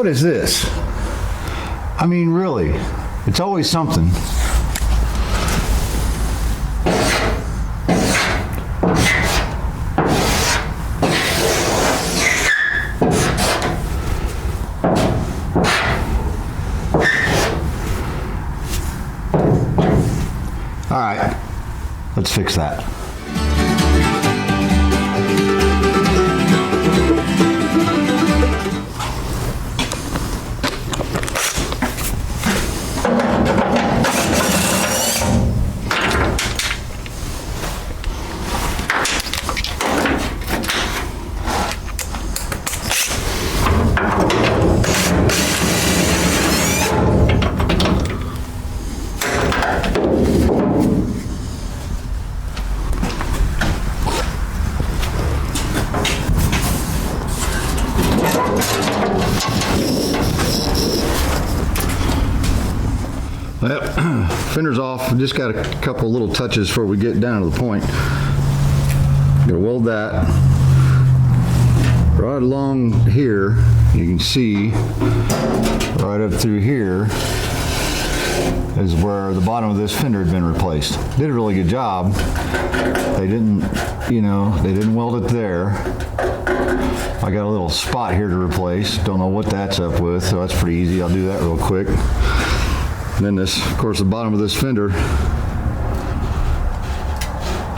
What is this? I mean, really, it's always something. All right, let's fix that. Yep, fender's off. Just got a couple little touches before we get down to the point. Gonna weld that right along here. You can see right up through here is where the bottom of this fender had been replaced. Did a really good job. They didn't, they didn't weld it there. I got a little spot here to replace. Don't know what that's up with, so that's pretty easy. I'll do that real quick. And then this, of course, the bottom of this fender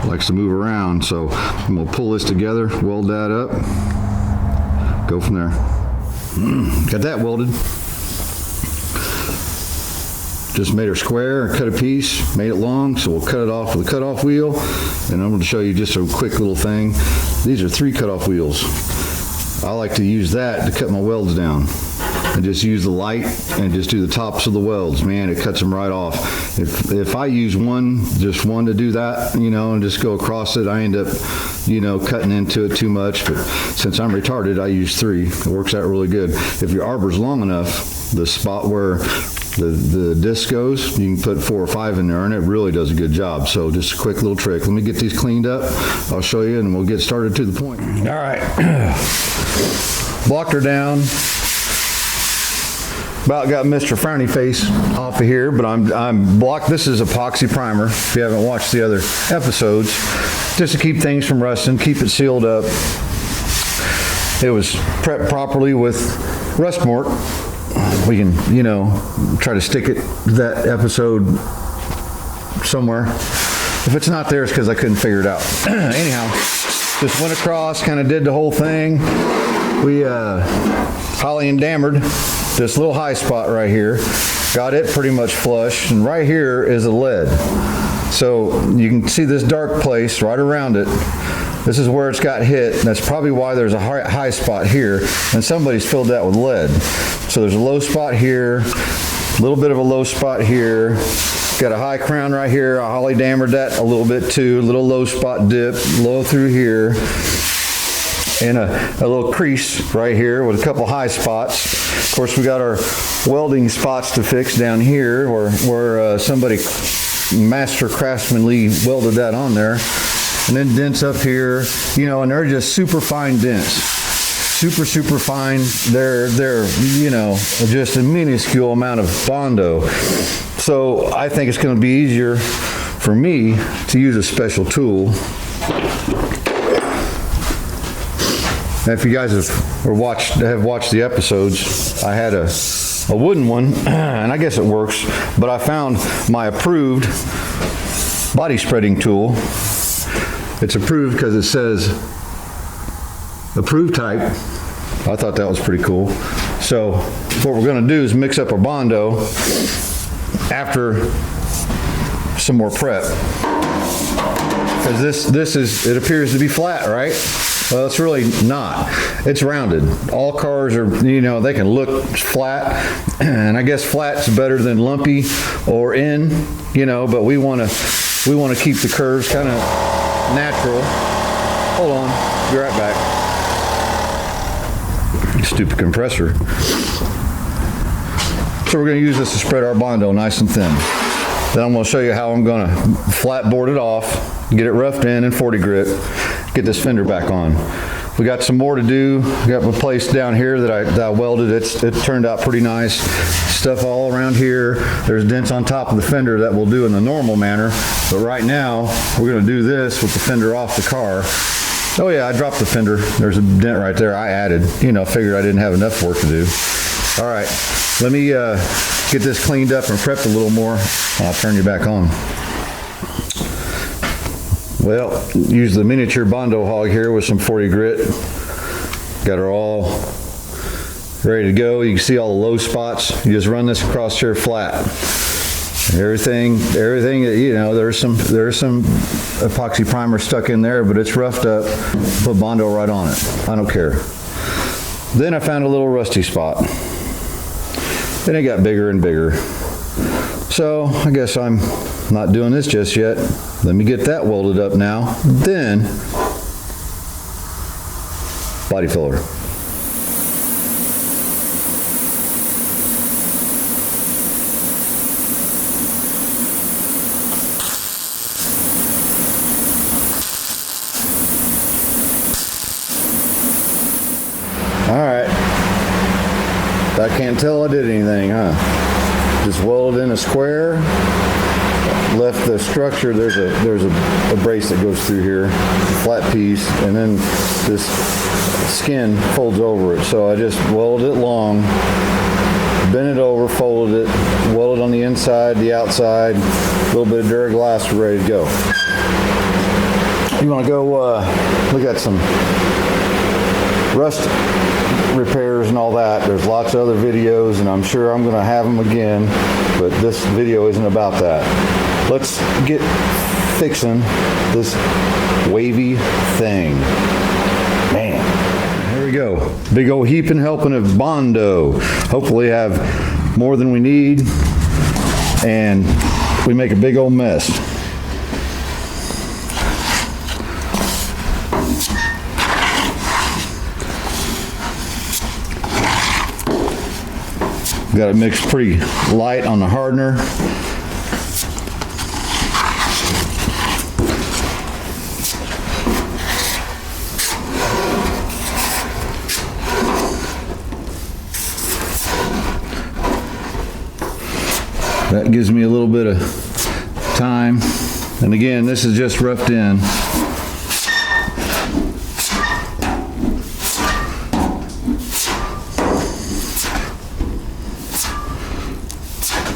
likes to move around, so I'm gonna pull this together, weld that up, go from there. Got that welded. Just made her square, cut a piece, made it long, so we'll cut it off with a cutoff wheel. And I'm going to show you just a quick little thing. These are 3 cutoff wheels. I like to use that to cut my welds down. And just use the light and just do the tops of the welds. Man, it cuts them right off. If I use just one to do that, and just go across it, I end up, cutting into it too much. But since I'm retarded, I use 3. It works out really good. If your arbor's long enough, the spot where the disc goes, you can put 4 or 5 in there, and it really does a good job. So just a quick little trick. Let me get these cleaned up. I'll show you, and we'll get started to the point. All right. Blocked her down. About got Mr. Frowny Face off of here, but I'm blocked. This is epoxy primer. If you haven't watched the other episodes, just to keep things from rusting, keep it sealed up. It was prepped properly with rust mort. We can, try to stick it that episode somewhere. If it's not there, it's because I couldn't figure it out. Anyhow, just went across, kind of did the whole thing. We holly and dammered this little high spot right here. Got it pretty much flush, and right here is a lead. So you can see this dark place right around it. This is where it's got hit, and that's probably why there's a high spot here, and somebody's filled that with lead. So there's a low spot here, a little bit of a low spot here. Got a high crown right here. I holly dammered that a little bit too. A little low spot dip, low through here, and a little crease right here with a couple high spots. Of course, we got our welding spots to fix down here where somebody master craftsmanly welded that on there. And then dents up here, and they're just super fine dents. Super fine. They're just a minuscule amount of Bondo. So I think it's going to be easier for me to use a special tool. And if you guys have watched the episodes, I had a wooden one, and I guess it works, but I found my approved body spreading tool. It's approved because it says approved type. I thought that was pretty cool. So what we're going to do is mix up our Bondo after some more prep. Because it appears to be flat, right? Well, it's really not. It's rounded. All cars are, they can look flat, and I guess flat's better than lumpy or in, but we want to keep the curves kind of natural. Hold on, be right back. Stupid compressor. So we're going to use this to spread our Bondo nice and thin. Then I'm going to show you how I'm going to flat board it off, get it roughed in 40 grit, get this fender back on. We got some more to do. We got a place down here that I welded. It turned out pretty nice. Stuff all around here. There's dents on top of the fender that we'll do in the normal manner. But right now, we're gonna do this with the fender off the car. Oh yeah, I dropped the fender. There's a dent right there I added. You know, figured I didn't have enough work to do. All right, let me get this cleaned up and prepped a little more. I'll turn you back on. Well, use the miniature Bondo hog here with some 40 grit. Got her all ready to go. You can see all the low spots. You just run this across here flat. Everything, you know, there's some epoxy primer stuck in there, but it's roughed up. Put Bondo right on it. I don't care. Then I found a little rusty spot. Then it got bigger and bigger. So I guess I'm not doing this just yet. Let me get that welded up now. Then body filler. All right. I can't tell I did anything, huh? Just welded in a square. Left the structure, there's a brace that goes through here, a flat piece, and then this skin folds over it. So I just welded it long, bent it over, folded it, welded on the inside, the outside, a little bit of Duraglass, we're ready to go. You want to go look at some rust repairs and all that. There's lots of other videos, and I'm sure I'm going to have them again, but this video isn't about that. Let's get fixing this wavy thing. Man, here we go. Big old heaping helping of Bondo. Hopefully have more than we need, and we make a big old mess. Got it mixed pretty light on the hardener. That gives me a little bit of time. And again, this is just roughed in.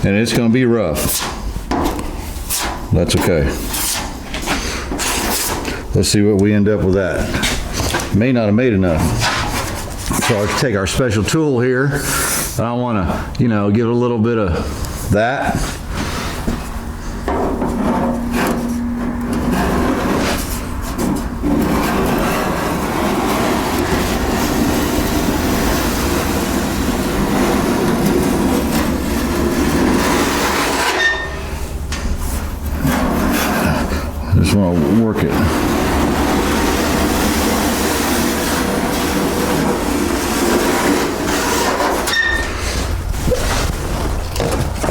And it's going to be rough. That's okay. Let's see what we end up with that. May not have made enough. So I'll take our special tool here. I want to, you know, give it a little bit of that. Just want to work it.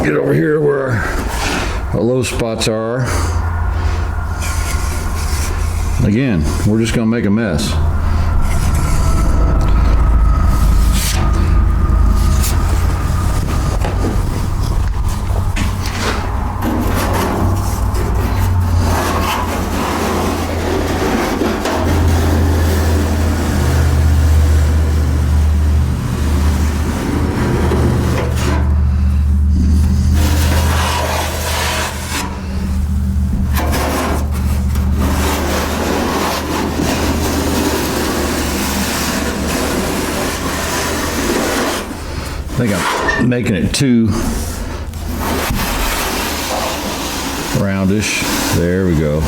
Get over here where our low spots are. Again, we're just going to make a mess. I think I'm making it too roundish. There we go.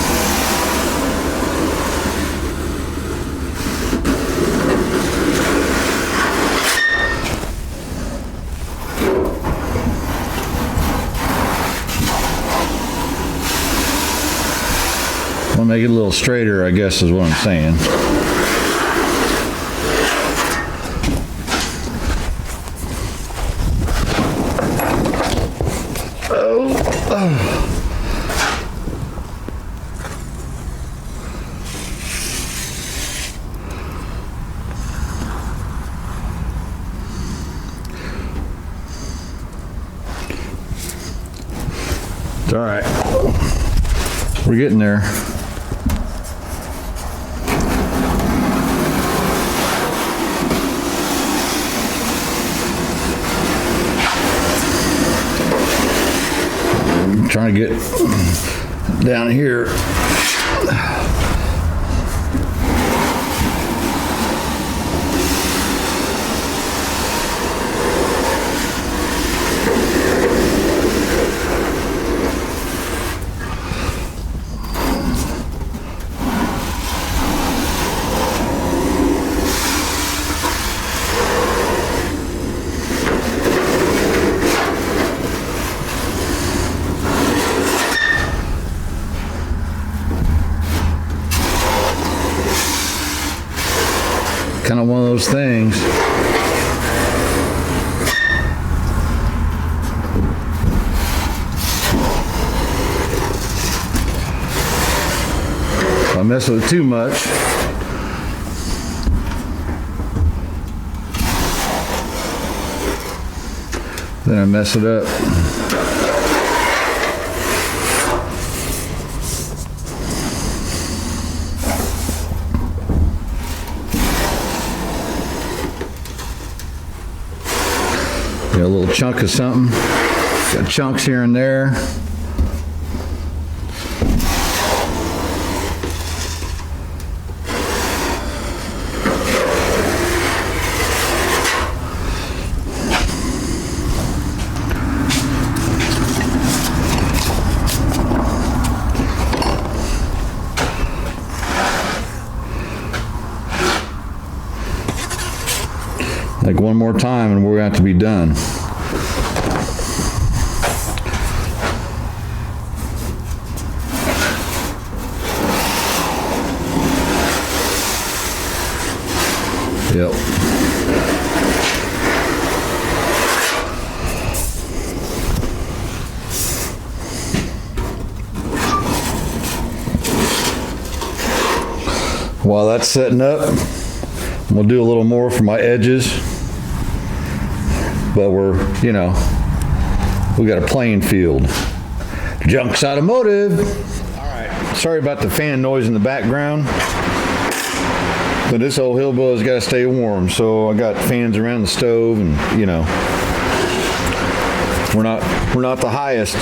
I'll make it a little straighter, I guess is what I'm saying. It's all right. We're getting there. I'm trying to get down here. Kind of one of those things. If I mess with it too much, then I mess it up. Got a little chunk of something. Got chunks here and there. Like one more time and we're going to have to be done. Yep. While that's setting up, we'll do a little more for my edges. But we're, you know, we got a playing field. Junk's Automotive. All right. Sorry about the fan noise in the background. But this old hillbilly's got to stay warm, so I got fans around the stove, and you know, we're not the highest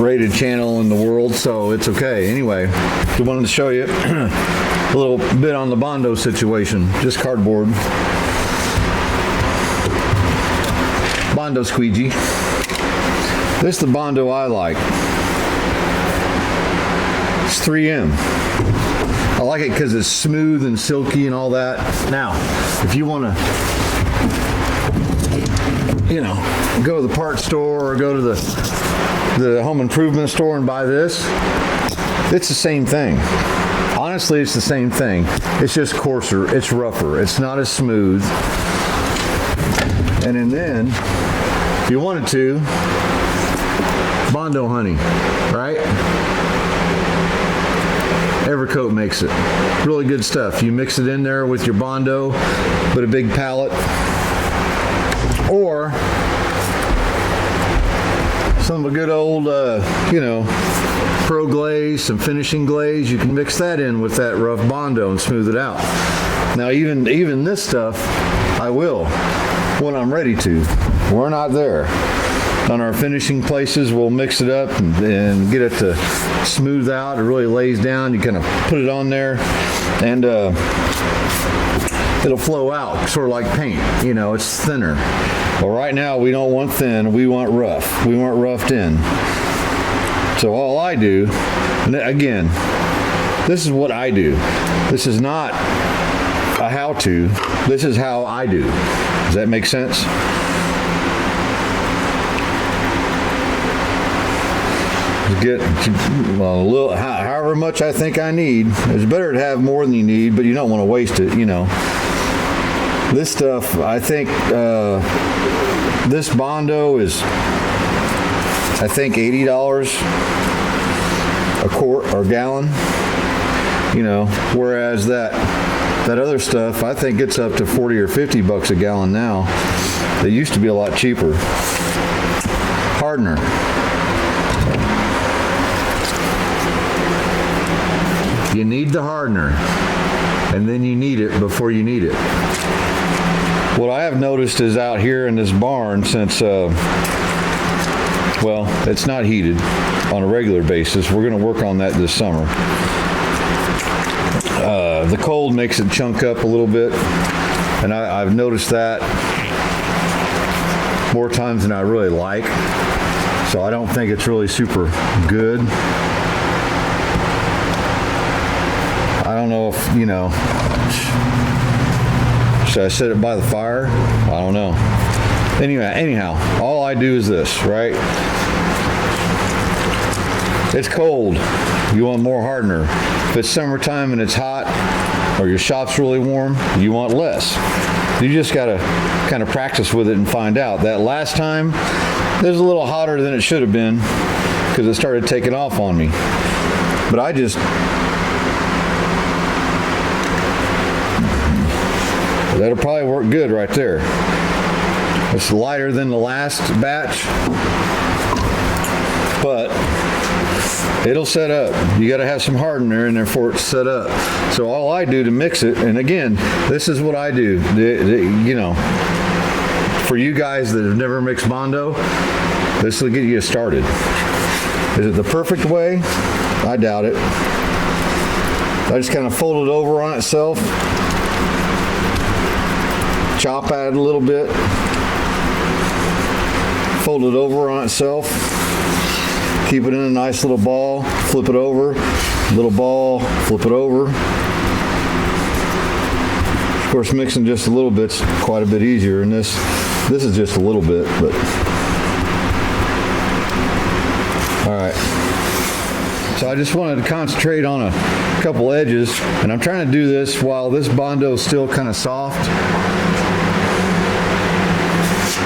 rated channel in the world, so it's okay. Anyway, I wanted to show you a little bit on the Bondo situation. Just cardboard. Bondo squeegee. This is the Bondo I like. It's 3M. I like it because it's smooth and silky and all that. Now, if you want to, you know, go to the parts store or go to the home improvement store and buy this, it's the same thing. Honestly, it's the same thing. It's just coarser. It's rougher. It's not as smooth. And then, if you wanted to, Bondo honey, right? Evercoat makes it. Really good stuff. You mix it in there with your Bondo, put a big pallet, or some of a good old, you know, pro glaze, some finishing glaze. You can mix that in with that rough Bondo and smooth it out. Now, even this stuff, I will when I'm ready to. We're not there. On our finishing places, we'll mix it up and get it to smooth out. It really lays down. You kind of put it on there and it'll flow out, sort of like paint. You know, it's thinner. Well, right now we don't want thin, we want rough. We want roughed in. So all I do, and again, this is what I do. This is not a how-to. This is how I do. Does that make sense? Get well, a little, however much I think I need. It's better to have more than you need, but you don't want to waste it, you know. This stuff, I think, this Bondo is, I think, $80 a quart or gallon, you know, whereas that other stuff, I think it's up to 40 or 50 bucks a gallon now. They used to be a lot cheaper. Hardener. You need the hardener, and then you need it before you need it. What I have noticed is out here in this barn, since, well, it's not heated on a regular basis. We're going to work on that this summer. The cold makes it chunk up a little bit, and I've noticed that more times than I really like. So I don't think it's really super good. I don't know if, you know, should I set it by the fire? I don't know. Anyway, anyhow, all I do is this, right? It's cold. You want more hardener. If it's summertime and it's hot, or your shop's really warm, you want less. You just gotta kind of practice with it and find out. That last time, it was a little hotter than it should have been because it started taking off on me. But that'll probably work good right there. It's lighter than the last batch, but it'll set up. You got to have some hardener in there for it to set up. So all I do to mix it, and again, this is what I do. You know, for you guys that have never mixed Bondo, this will get you started. Is it the perfect way? I doubt it. I just kind of fold it over on itself, chop at it a little bit, fold it over on itself, keep it in a nice little ball, flip it over, little ball, flip it over. Of course, mixing just a little bit's quite a bit easier, and this is just a little bit, but all right. So I just wanted to concentrate on a couple edges, and I'm trying to do this while this Bondo is still kind of soft.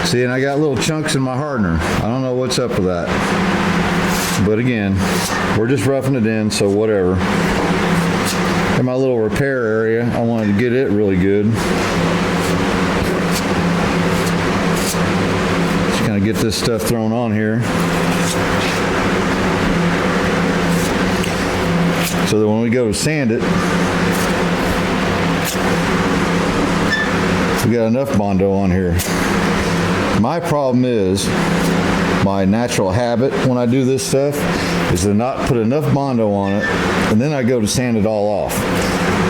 See, and I got little chunks in my hardener. I don't know what's up with that. But again, we're just roughing it in, so whatever. In my little repair area, I wanted to get it really good. Just kind of get this stuff thrown on here. So that when we go to sand it, we got enough Bondo on here. My problem is, my natural habit when I do this stuff is to not put enough Bondo on it, and then I go to sand it all off.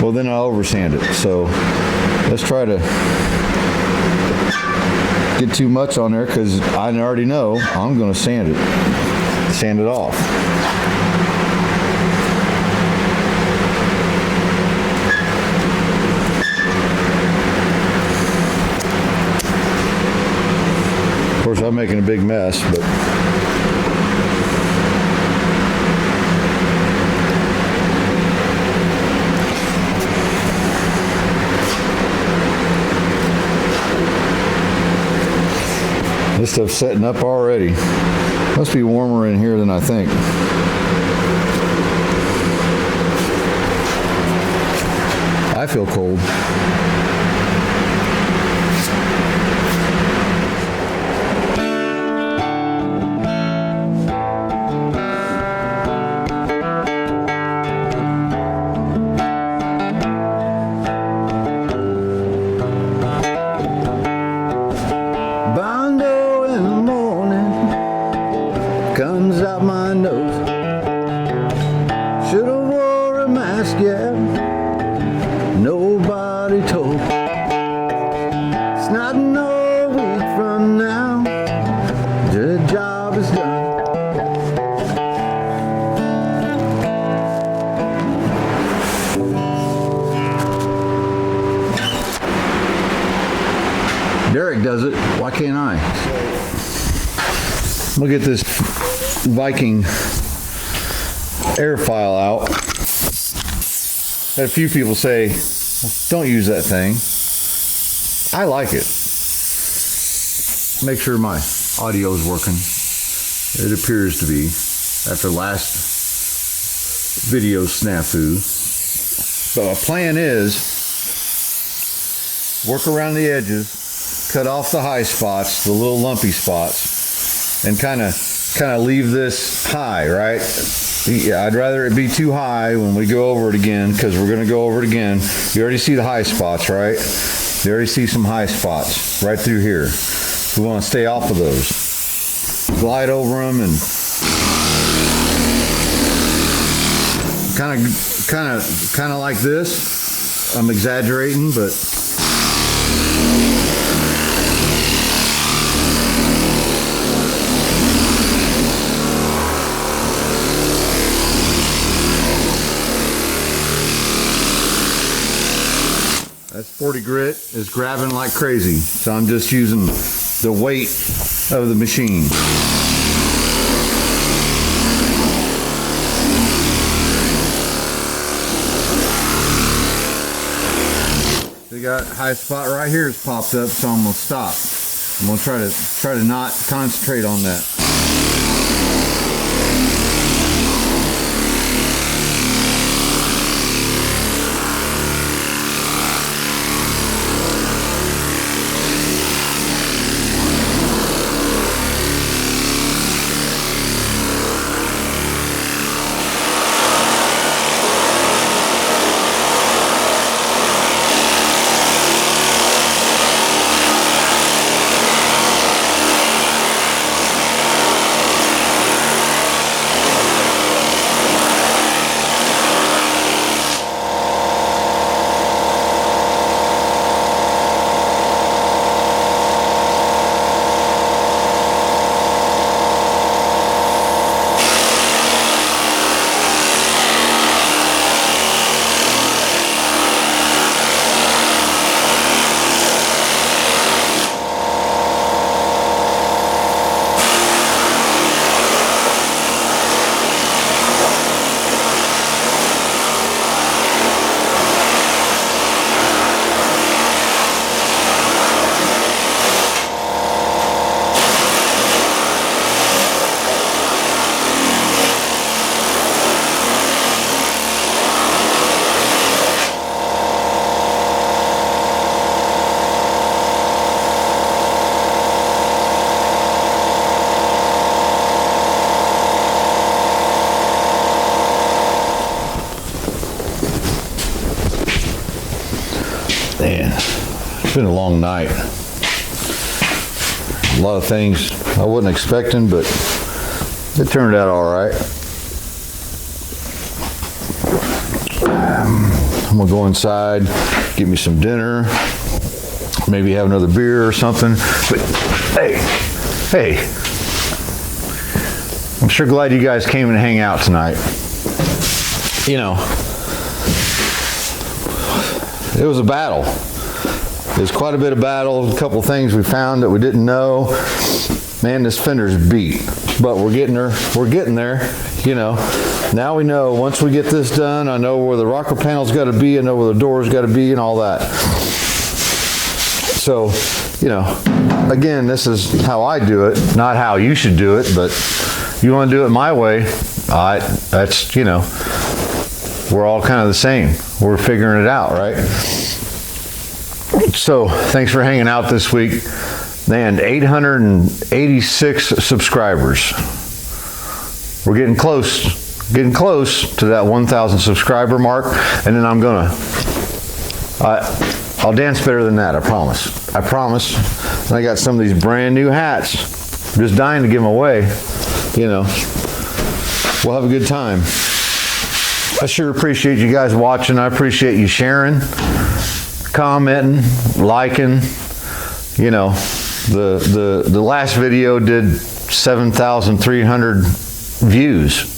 Well, then I over sand it. So let's try to get too much on there, because I already know I'm going to sand it off. Of course, I'm making a big mess, but this stuff's setting up already. Must be warmer in here than I think. I feel cold. Comes out my nose. Should've wore a mask, yeah. Nobody told. It's not no week from now. The job is done. Derek does it. Why can't I? Look at this Viking air file out. Had a few people say, don't use that thing. I like it. Make sure my audio is working. It appears to be, after last video snafu. So my plan is, work around the edges, cut off the high spots, the little lumpy spots, and kind of leave this high, right? Yeah, I'd rather it be too high when we go over it again, because we're going to go over it again. You already see the high spots, right? You already see some high spots right through here. We want to stay off of those. Glide over them and kind of like this. I'm exaggerating, but that 40 grit is grabbing like crazy, so I'm just using the weight of the machine. We got high spot right here has popped up, so I'm gonna stop. I'm gonna try to not concentrate on that. Man, it's been a long night. A lot of things I wasn't expecting, but it turned out all right. I'm gonna go inside, get me some dinner, maybe have another beer or something. But hey, I'm sure glad you guys came and hang out tonight. You know, it was a battle. It was quite a bit of battle. A couple things we found that we didn't know. Man, this Fender's beat, but we're getting there. We're getting there. You know, now we know. Once we get this done, I know where the rocker panel's got to be. I know where the door's got to be, and all that. So, you know, again, this is how I do it, not how you should do it. But you want to do it my way. That's, you know, we're all kind of the same. We're figuring it out, right? So thanks for hanging out this week. Man, 886 subscribers. We're getting close to that 1,000 subscriber mark, and then I'll dance better than that, I promise. I promise. And I got some of these brand new hats. I'm just dying to give them away. You know, we'll have a good time. I sure appreciate you guys watching. I appreciate you sharing, commenting, liking. You know, the last video did 7,300 views.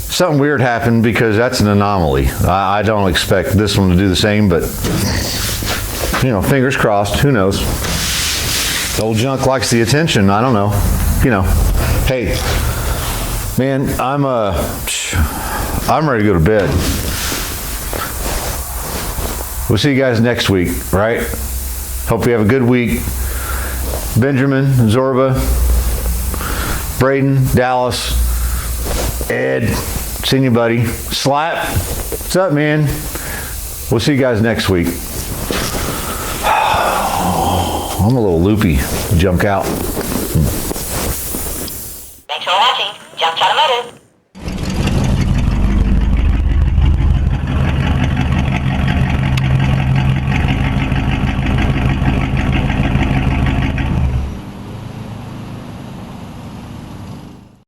Something weird happened because that's an anomaly. I don't expect this one to do the same, but you know, fingers crossed. Who knows? The old junk likes the attention. I don't know. You know, hey, man, I'm ready to go to bed. We'll see you guys next week, right? Hope you have a good week. Benjamin, Zorba, Braden, Dallas, Ed, seen you, buddy. Slap, what's up, man? We'll see you guys next week. I'm a little loopy. Junk out. Thanks for watching. Junk Automotive.